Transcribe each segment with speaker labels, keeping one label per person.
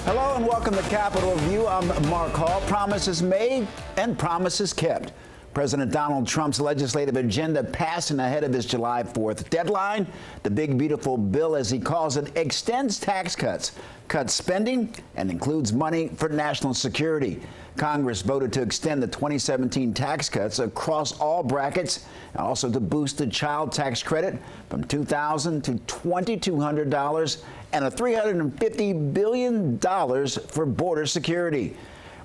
Speaker 1: Hello and welcome to Capitol Review. I'm Mark Hall. Promises made and promises kept. President Donald Trump's legislative agenda passing ahead of his July 4th deadline. The big, beautiful bill, as he calls it, extends tax cuts, cuts spending, and includes money for national security. Congress voted to extend the 2017 tax cuts across all brackets, and also to boost the child tax credit from $2,000 to $2,200 and a $350 billion for border security.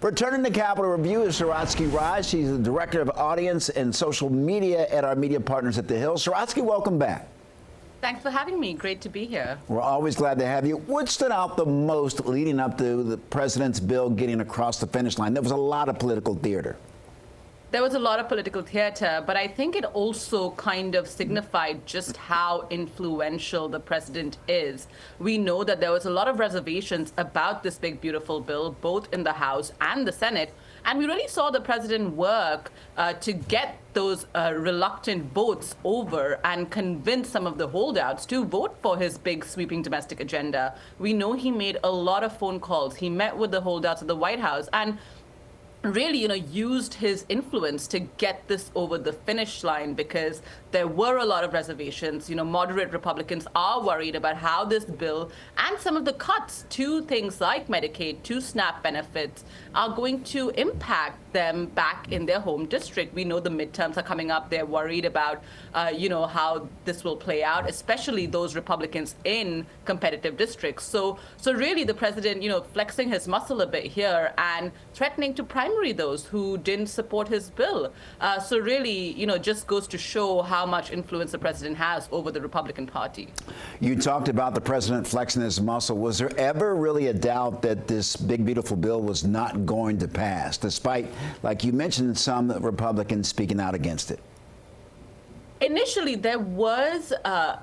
Speaker 1: Returning to Capitol Review is Saratsky Rise. She's the Director of Audience and Social Media at our media partners at The Hill. Saratsky, welcome back.
Speaker 2: Thanks for having me. Great to be here.
Speaker 1: We're always glad to have you. What stood out the most leading up to the president's bill getting across the finish line? There was a lot of political theater.
Speaker 2: There was a lot of political theater, but I think it also kind of signified just how influential the president is. We know that there was a lot of reservations about this big, beautiful bill, both in the House and the Senate. And we really saw the president work to get those reluctant votes over and convince some of the holdouts to vote for his big sweeping domestic agenda. We know he made a lot of phone calls. He met with the holdouts at the White House and really, used his influence to get this over the finish line, because there were a lot of reservations. Moderate Republicans are worried about how this bill and some of the cuts to things like Medicaid, to SNAP benefits, are going to impact them back in their home district. We know the midterms are coming up. They're worried about, how this will play out, especially those Republicans in competitive districts. So really the president, flexing his muscle a bit here and threatening to primary those who didn't support his bill. So really, just goes to show how much influence the president has over the Republican Party.
Speaker 1: You talked about the president flexing his muscle. Was there ever really a doubt that this big, beautiful bill was not going to pass, despite, like you mentioned, some Republicans speaking out against it?
Speaker 2: Initially, there was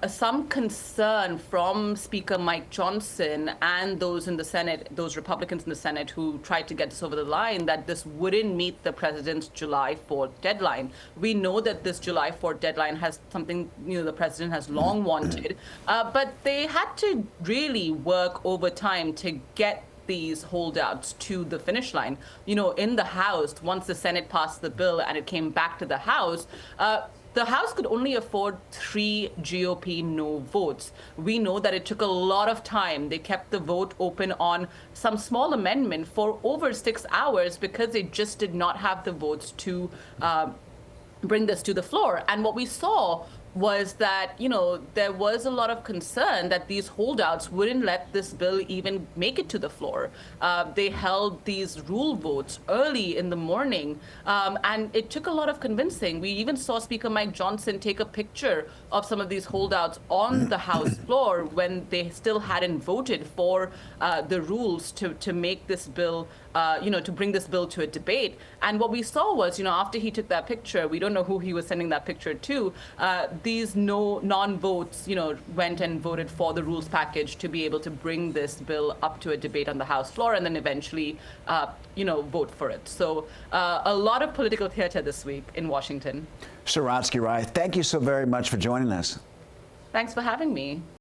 Speaker 2: some concern from Speaker Mike Johnson and those in the Senate, those Republicans in the Senate who tried to get this over the line, that this wouldn't meet the president's July 4th deadline. We know that this July 4th deadline has something the president has long wanted, but they had to really work overtime to get these holdouts to the finish line. In the House, once the Senate passed the bill and it came back to the House could only afford 3 GOP no votes. We know that it took a lot of time. They kept the vote open on some small amendment for over 6 hours because they just did not have the votes to bring this to the floor. And what we saw was that, there was a lot of concern that these holdouts wouldn't let this bill even make it to the floor. They held these rule votes early in the morning, and it took a lot of convincing. We even saw Speaker Mike Johnson take a picture of some of these holdouts on the House floor when they still hadn't voted for the rules to make this bill, to bring this bill to a debate. And what we saw was, after he took that picture, we don't know who he was sending that picture to, these non-votes, went and voted for the rules package to be able to bring this bill up to a debate on the House floor and then eventually, vote for it. So a lot of political theater this week in Washington.
Speaker 1: Saratsky Rise, thank you so very much for joining us.
Speaker 2: Thanks for having me.